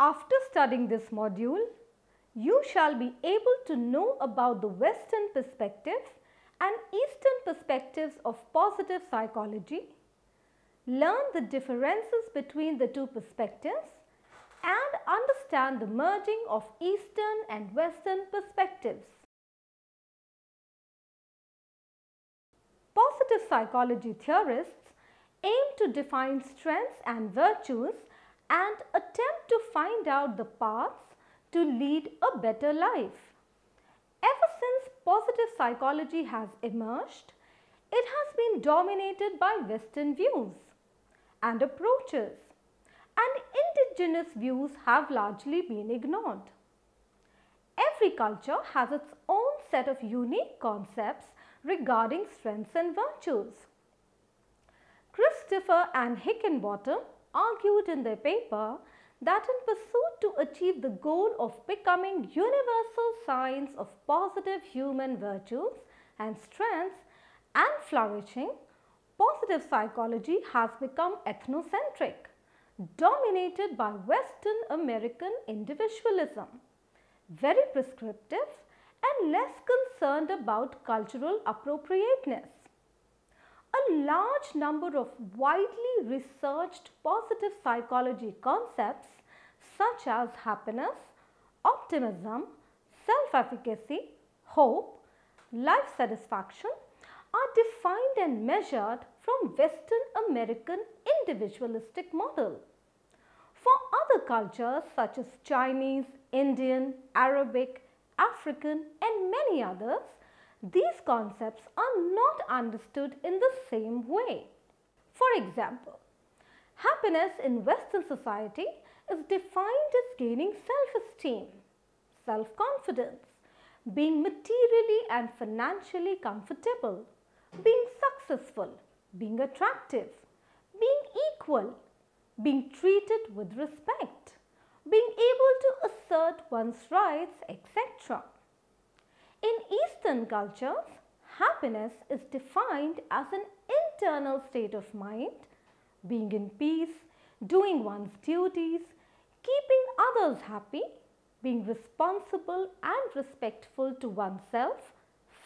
After studying this module, you shall be able to know about the Western perspective and Eastern perspectives of positive psychology, learn the differences between the two perspectives, and understand the merging of Eastern and Western perspectives. Positive psychology theorists aim to define strengths and virtues and attempt to find out the paths to lead a better life. Ever since positive psychology has emerged, it has been dominated by Western views and approaches, and indigenous views have largely been ignored. Every culture has its own set of unique concepts regarding strengths and virtues. Christopher and Hickenbottom argued in their paper that in pursuit to achieve the goal of becoming universal signs of positive human virtues and strengths and flourishing, positive psychology has become ethnocentric, dominated by Western American individualism, very prescriptive and less concerned about cultural appropriateness. A large number of widely researched positive psychology concepts such as happiness, optimism, self-efficacy, hope, life satisfaction are defined and measured from Western American individualistic model. For other cultures such as Chinese, Indian, Arabic, African and many others, these concepts are not understood in the same way. For example, happiness in Western society is defined as gaining self-esteem, self-confidence, being materially and financially comfortable, being successful, being attractive, being equal, being treated with respect, being able to assert one's rights, etc. In Eastern cultures, happiness is defined as an internal state of mind, being in peace, doing one's duties, keeping others happy, being responsible and respectful to oneself,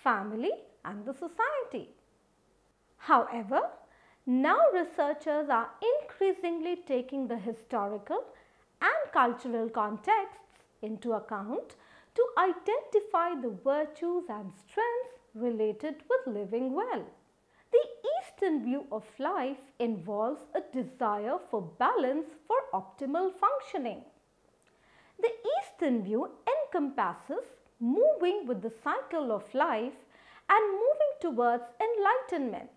family and the society. However, now researchers are increasingly taking the historical and cultural contexts into account to identify the virtues and strengths related with living well. The Eastern view of life involves a desire for balance for optimal functioning. The Eastern view encompasses moving with the cycle of life and moving towards enlightenment.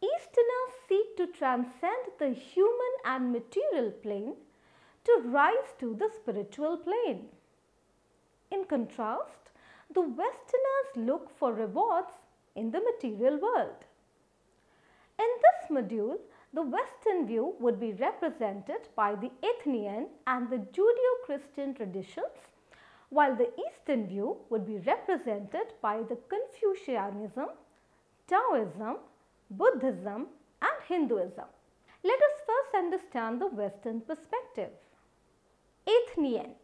Easterners seek to transcend the human and material plane to rise to the spiritual plane. In contrast, the Westerners look for rewards in the material world. In this module, the Western view would be represented by the Athenian and the Judeo-Christian traditions, while the Eastern view would be represented by the Confucianism, Taoism, Buddhism and Hinduism. Let us first understand the Western perspective. Athenian.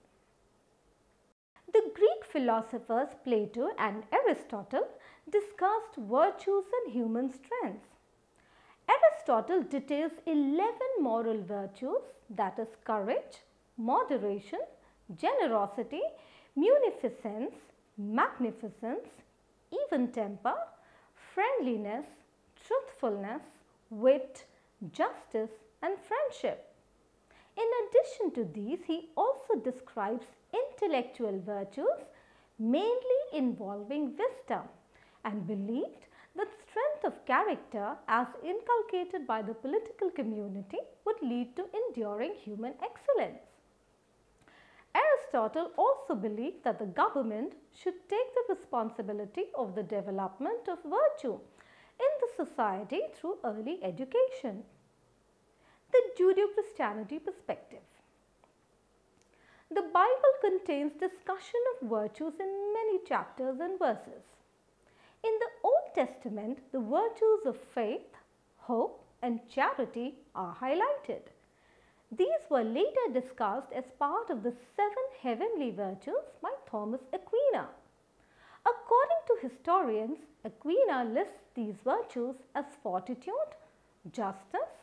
The Greek philosophers Plato and Aristotle discussed virtues and human strengths. Aristotle details 11 moral virtues, that is courage, moderation, generosity, munificence, magnificence, even temper, friendliness, truthfulness, wit, justice and friendship. In addition to these, he also describes intellectual virtues mainly involving wisdom and believed that strength of character as inculcated by the political community would lead to enduring human excellence. Aristotle also believed that the government should take the responsibility of the development of virtue in the society through early education. The Judeo-Christianity perspective. The Bible contains discussion of virtues in many chapters and verses. In the Old Testament, the virtues of faith, hope and charity are highlighted. These were later discussed as part of the 7 heavenly virtues by Thomas Aquina. According to historians, Aquina lists these virtues as fortitude, justice,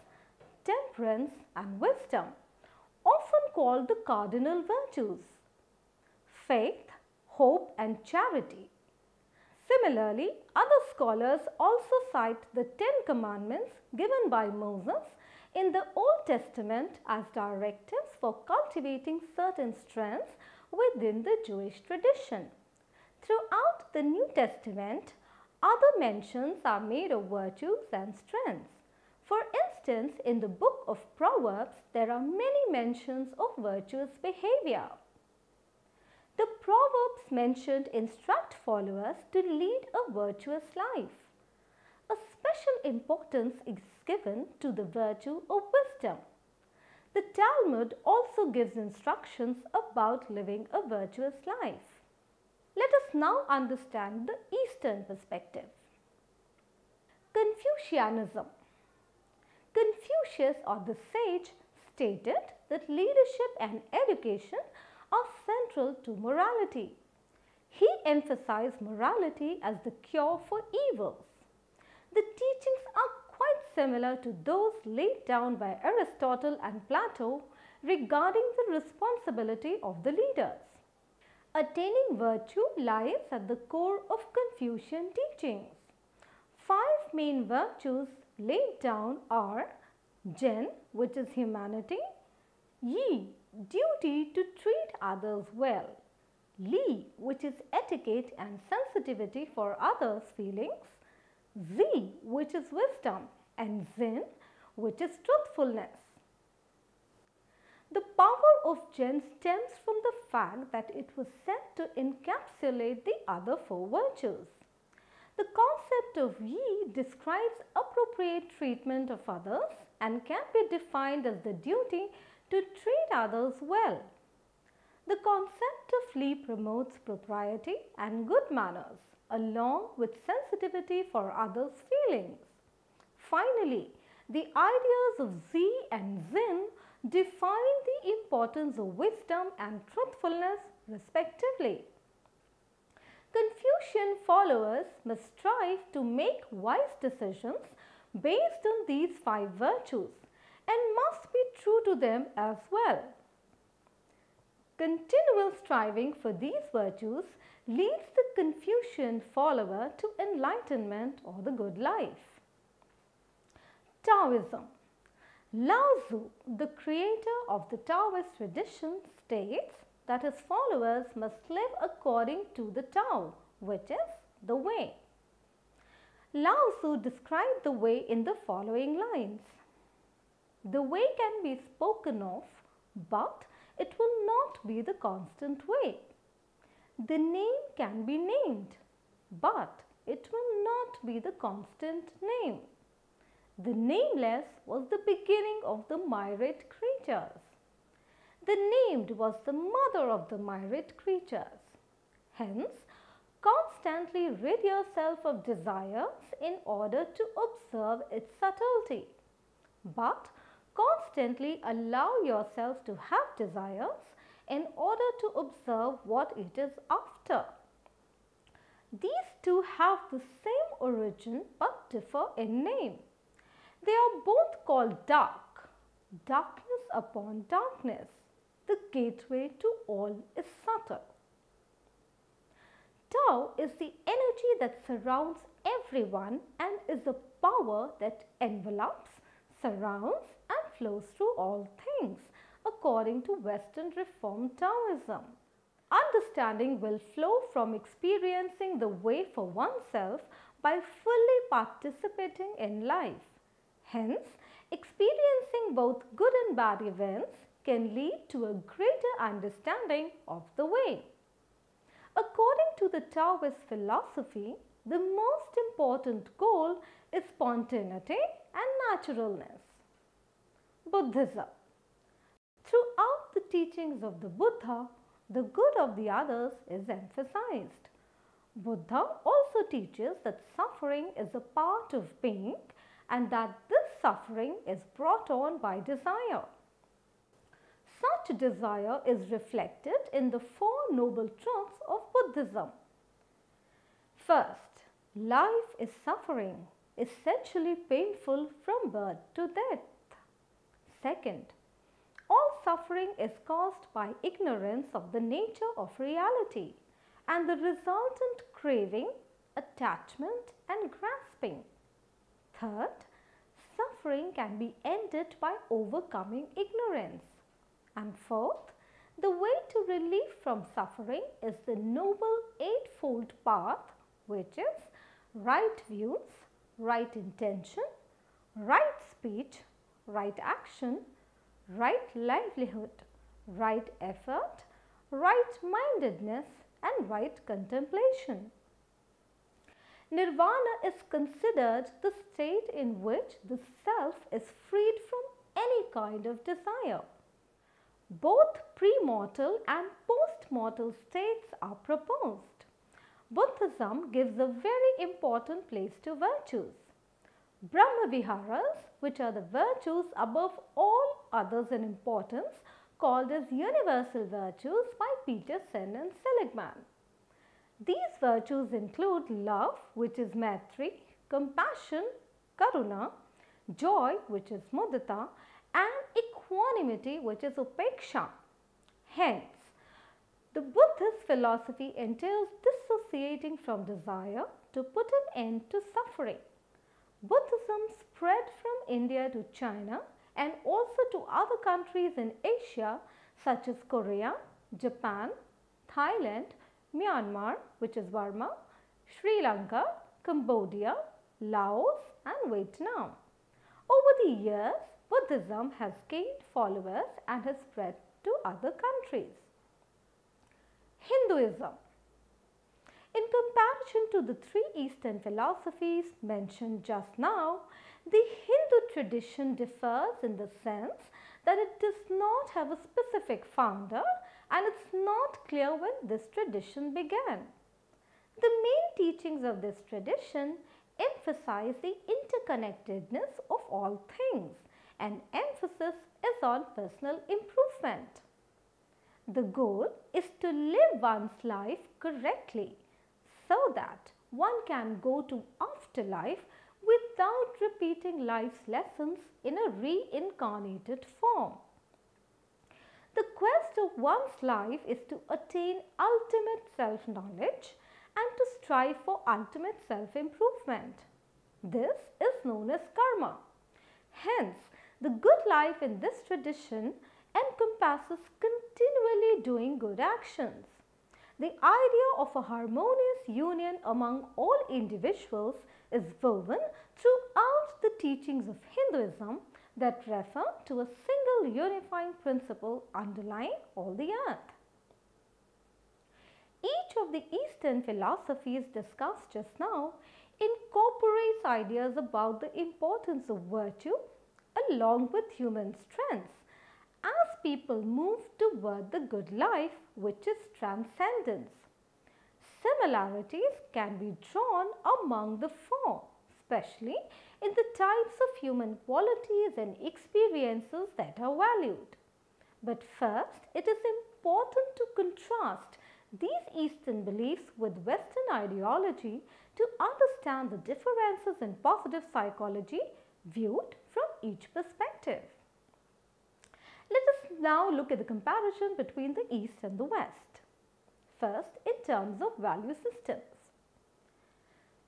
temperance, and wisdom, often called the cardinal virtues. Faith, hope, and charity. Similarly, other scholars also cite the 10 Commandments given by Moses in the Old Testament as directives for cultivating certain strengths within the Jewish tradition. Throughout the New Testament, other mentions are made of virtues and strengths. For instance, in the book of Proverbs, there are many mentions of virtuous behavior. The Proverbs mentioned instruct followers to lead a virtuous life. A special importance is given to the virtue of wisdom. The Talmud also gives instructions about living a virtuous life. Let us now understand the Eastern perspective. Confucianism. Confucius, or the sage, stated that leadership and education are central to morality. He emphasized morality as the cure for evils. The teachings are quite similar to those laid down by Aristotle and Plato regarding the responsibility of the leaders. Attaining virtue lies at the core of Confucian teachings. 5 main virtues laid down are Zhen, which is humanity; Yi, duty to treat others well; Li, which is etiquette and sensitivity for others' feelings; Zi, which is wisdom; and Zin, which is truthfulness. The power of Zhen stems from the fact that it was said to encapsulate the other 4 virtues. The concept of Yi describes appropriate treatment of others and can be defined as the duty to treat others well. The concept of Li promotes propriety and good manners, along with sensitivity for others' feelings. Finally, the ideas of Zi and Zin define the importance of wisdom and truthfulness, respectively. Confucian followers must strive to make wise decisions based on these 5 virtues and must be true to them as well. Continual striving for these virtues leads the Confucian follower to enlightenment or the good life. Taoism. Lao Tzu, the creator of the Taoist tradition, states that his followers must live according to the Tao, which is the way. Lao Tzu described the way in the following lines. The way can be spoken of, but it will not be the constant way. The name can be named, but it will not be the constant name. The nameless was the beginning of the myriad creatures. The named was the mother of the myriad creatures. Hence, constantly rid yourself of desires in order to observe its subtlety. But constantly allow yourself to have desires in order to observe what it is after. These two have the same origin but differ in name. They are both called dark, darkness upon darkness. The gateway to all is subtle. Tao is the energy that surrounds everyone and is a power that envelops, surrounds and flows through all things, according to Western Reformed Taoism. Understanding will flow from experiencing the way for oneself by fully participating in life. Hence, experiencing both good and bad events can lead to a greater understanding of the way. According to the Taoist philosophy, the most important goal is spontaneity and naturalness. Buddhism. Throughout the teachings of the Buddha, the good of the others is emphasized. Buddha also teaches that suffering is a part of being and that this suffering is brought on by desire. Such desire is reflected in the Four Noble Truths of Buddhism. First, life is suffering, essentially painful from birth to death. Second, all suffering is caused by ignorance of the nature of reality and the resultant craving, attachment and grasping. Third, suffering can be ended by overcoming ignorance. And fourth, the way to relief from suffering is the Noble Eightfold Path, which is right views, right intention, right speech, right action, right livelihood, right effort, right mindedness and right contemplation. Nirvana is considered the state in which the self is freed from any kind of desire. Both premortal and postmortal states are proposed. Buddhism gives a very important place to virtues. Brahmaviharas, which are the virtues above all others in importance, called as universal virtues by Peterson and Seligman. These virtues include love, which is Maitri, compassion, Karuna, joy, which is Mudita, and equanimity, which is Upeksha. Hence, the Buddhist philosophy entails dissociating from desire to put an end to suffering. Buddhism spread from India to China and also to other countries in Asia such as Korea, Japan, Thailand, Myanmar, which is Burma, Sri Lanka, Cambodia, Laos and Vietnam. Over the years, Buddhism has gained followers and has spread to other countries. Hinduism. In comparison to the three Eastern philosophies mentioned just now, the Hindu tradition differs in the sense that it does not have a specific founder and it's not clear when this tradition began. The main teachings of this tradition emphasize the interconnectedness of all things and emphasis is on personal improvement. The goal is to live one's life correctly so that one can go to afterlife without repeating life's lessons in a reincarnated form. The quest of one's life is to attain ultimate self-knowledge and to strive for ultimate self-improvement. This is known as karma. Hence, the good life in this tradition encompasses continually doing good actions. The idea of a harmonious union among all individuals is woven throughout the teachings of Hinduism that refer to a single unifying principle underlying all the earth. Each of the Eastern philosophies discussed just now incorporates ideas about the importance of virtue along with human strengths as people move toward the good life, which is transcendence. Similarities can be drawn among the four, especially in the types of human qualities and experiences that are valued. But first, it is important to contrast these Eastern beliefs with Western ideology to understand the differences in positive psychology viewed from each perspective. Let us now look at the comparison between the East and the West. First, in terms of value systems.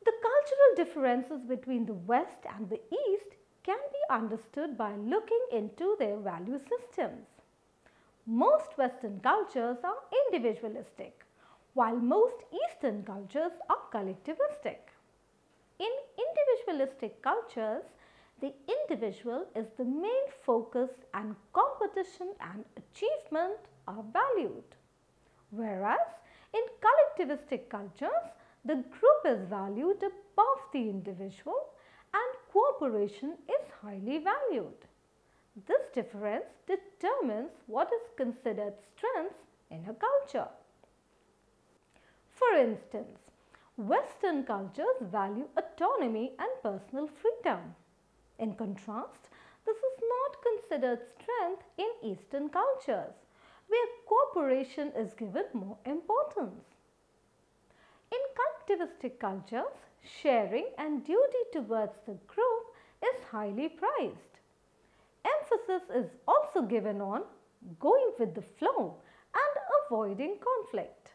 The cultural differences between the West and the East can be understood by looking into their value systems. Most Western cultures are individualistic, while most Eastern cultures are collectivistic. In individualistic cultures, the individual is the main focus and competition and achievement are valued. Whereas in collectivistic cultures, the group is valued above the individual and cooperation is highly valued. This difference determines what is considered strength in a culture. For instance, Western cultures value autonomy and personal freedom. In contrast, this is not considered strength in Eastern cultures, where cooperation is given more importance. In collectivistic cultures, sharing and duty towards the group is highly prized. Emphasis is also given on going with the flow and avoiding conflict.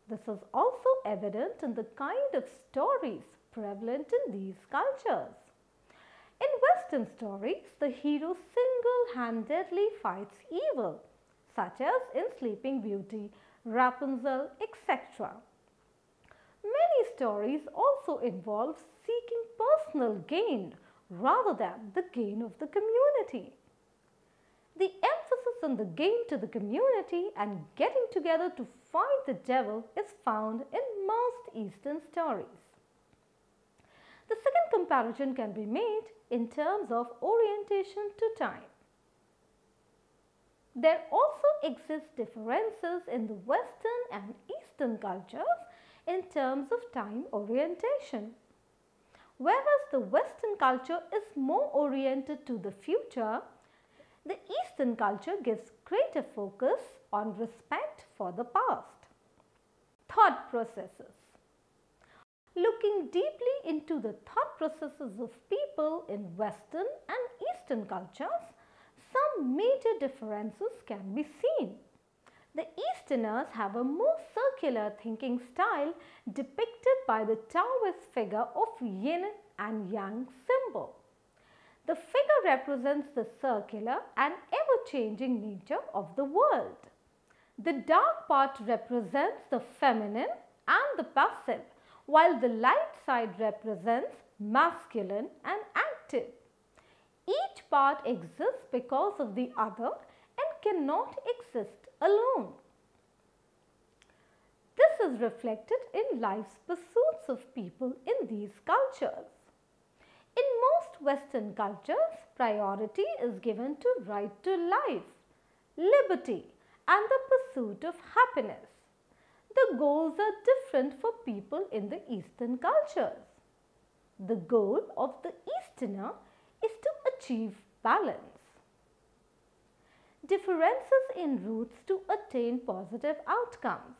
This is also evident in the kind of stories prevalent in these cultures. In Western stories, the hero single-handedly fights evil, such as in Sleeping Beauty, Rapunzel, etc. Many stories also involve seeking personal gain rather than the gain of the community. The emphasis on the gain to the community and getting together to fight the devil is found in most Eastern stories. The second comparison can be made in terms of orientation to time. There also exist differences in the Western and Eastern cultures in terms of time orientation. Whereas the Western culture is more oriented to the future, the Eastern culture gives greater focus on respect for the past. Thought processes. Looking deeply into the thought processes of people in Western and Eastern cultures, some major differences can be seen. The Easterners have a more circular thinking style depicted by the Taoist figure of yin and yang symbol. The figure represents the circular and ever-changing nature of the world. The dark part represents the feminine and the passive, while the light side represents masculine and active. Each part exists because of the other and cannot exist alone. This is reflected in life's pursuits of people in these cultures. In most Western cultures, priority is given to right to life, liberty, and the pursuit of happiness. The goals are different for people in the Eastern cultures. The goal of the Easterner is to achieve balance. Differences in routes to attain positive outcomes.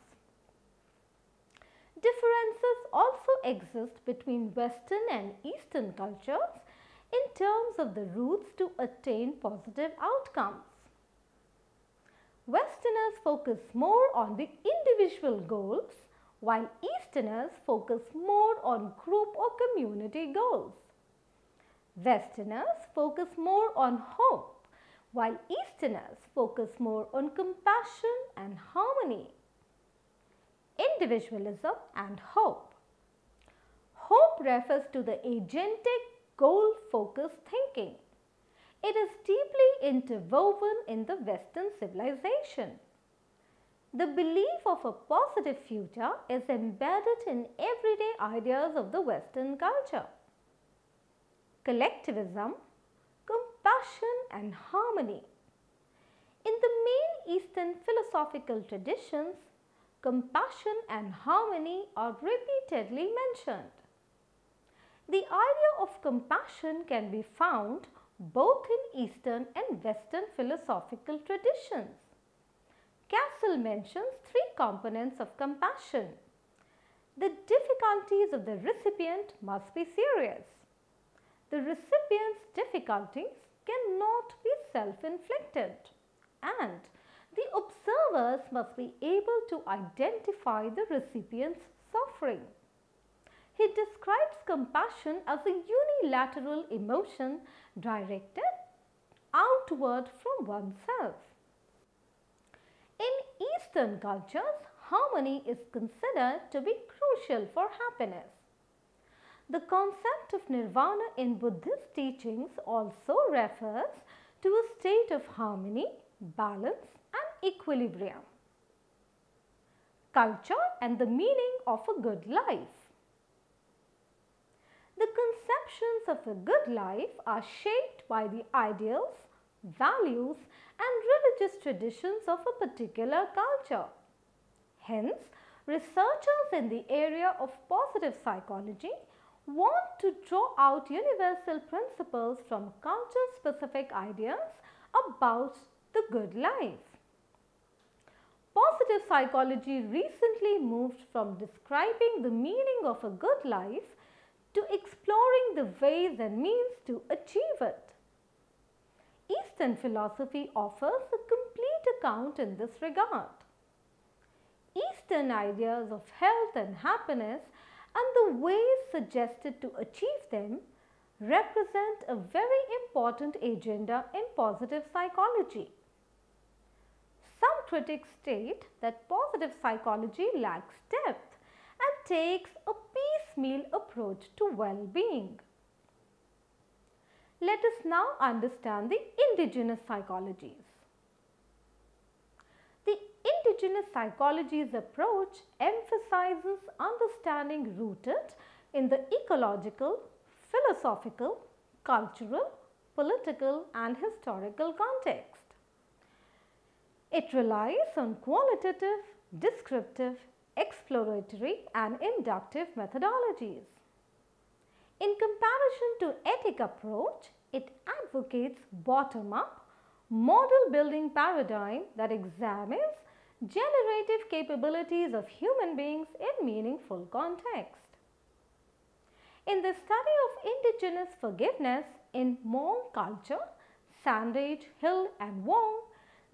Differences also exist between Western and Eastern cultures in terms of the routes to attain positive outcomes. Westerners focus more on the individual goals, while Easterners focus more on group or community goals. Westerners focus more on hope, while Easterners focus more on compassion and harmony. Individualism and hope. Hope refers to the agentic, goal-focused thinking. It is deeply interwoven in the Western civilization. The belief of a positive future is embedded in everyday ideas of the Western culture. Collectivism, compassion and harmony. In the main Eastern philosophical traditions, compassion and harmony are repeatedly mentioned. The idea of compassion can be found both in Eastern and Western philosophical traditions. Cassell mentions three components of compassion. The difficulties of the recipient must be serious. The recipient's difficulties cannot be self-inflicted, and the observers must be able to identify the recipient's suffering. He describes compassion as a unilateral emotion directed outward from oneself. In Eastern cultures, harmony is considered to be crucial for happiness. The concept of nirvana in Buddhist teachings also refers to a state of harmony, balance, and equilibrium. Culture and the meaning of a good life. The conceptions of a good life are shaped by the ideals, values, and religious traditions of a particular culture. Hence, researchers in the area of positive psychology want to draw out universal principles from culture-specific ideas about the good life. Positive psychology recently moved from describing the meaning of a good life to exploring the ways and means to achieve it. Eastern philosophy offers a complete account in this regard. Eastern ideas of health and happiness and the ways suggested to achieve them represent a very important agenda in positive psychology. Some critics state that positive psychology lacks depth and takes a piecemeal approach to well-being. Let us now understand the indigenous psychologies. The indigenous psychologies approach emphasizes understanding rooted in the ecological, philosophical, cultural, political and historical context. It relies on qualitative, descriptive, exploratory and inductive methodologies. In comparison to ethic approach, it advocates bottom-up, model-building paradigm that examines generative capabilities of human beings in meaningful context. In the study of indigenous forgiveness in Hmong culture, Sandage, Hill and Wong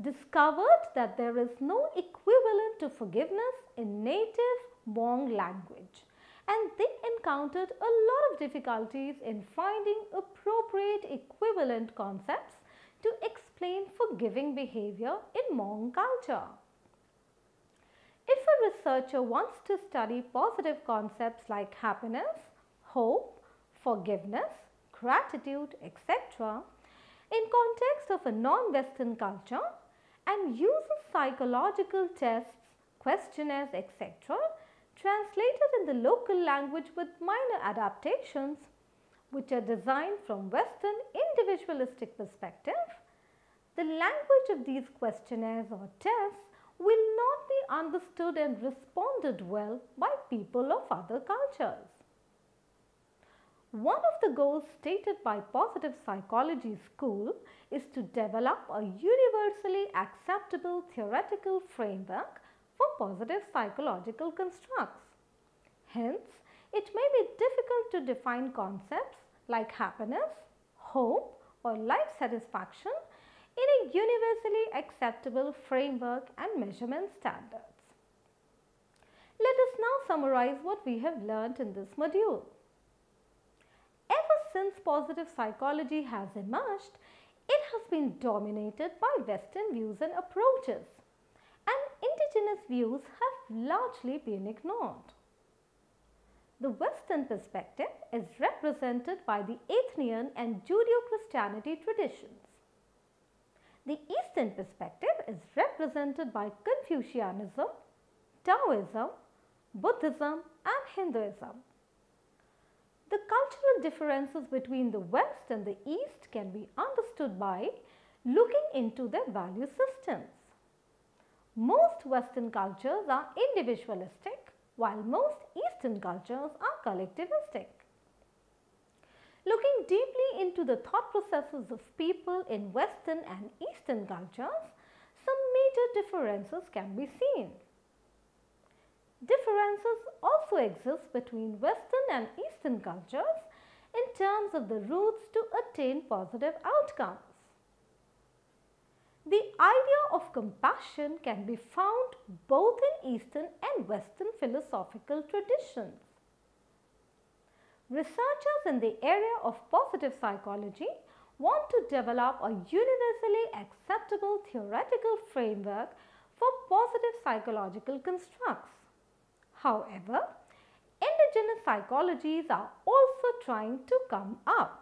discovered that there is no equivalent to forgiveness in native Hmong language, and they encountered a lot of difficulties in finding appropriate equivalent concepts to explain forgiving behavior in Hmong culture. If a researcher wants to study positive concepts like happiness, hope, forgiveness, gratitude, etc., in context of a non-Western culture and uses psychological tests, questionnaires, etc., translated in the local language with minor adaptations, which are designed from Western individualistic perspective, the language of these questionnaires or tests will not be understood and responded well by people of other cultures. One of the goals stated by positive psychology school is to develop a universally acceptable theoretical framework for positive psychological constructs. Hence, it may be difficult to define concepts like happiness, hope or life satisfaction in a universally acceptable framework and measurement standards. Let us now summarize what we have learnt in this module. Ever since positive psychology has emerged, it has been dominated by Western views and approaches, and indigenous views have largely been ignored. The Western perspective is represented by the Athenian and Judeo-Christianity traditions. The Eastern perspective is represented by Confucianism, Taoism, Buddhism and Hinduism. The cultural differences between the West and the East can be understood by looking into their value systems. Most Western cultures are individualistic, while most Eastern cultures are collectivistic. Looking deeply into the thought processes of people in Western and Eastern cultures, some major differences can be seen. Differences also exist between Western and Eastern cultures in terms of the routes to attain positive outcomes. The idea of compassion can be found both in Eastern and Western philosophical traditions. Researchers in the area of positive psychology want to develop a universally acceptable theoretical framework for positive psychological constructs. However, indigenous psychologies are also trying to come up.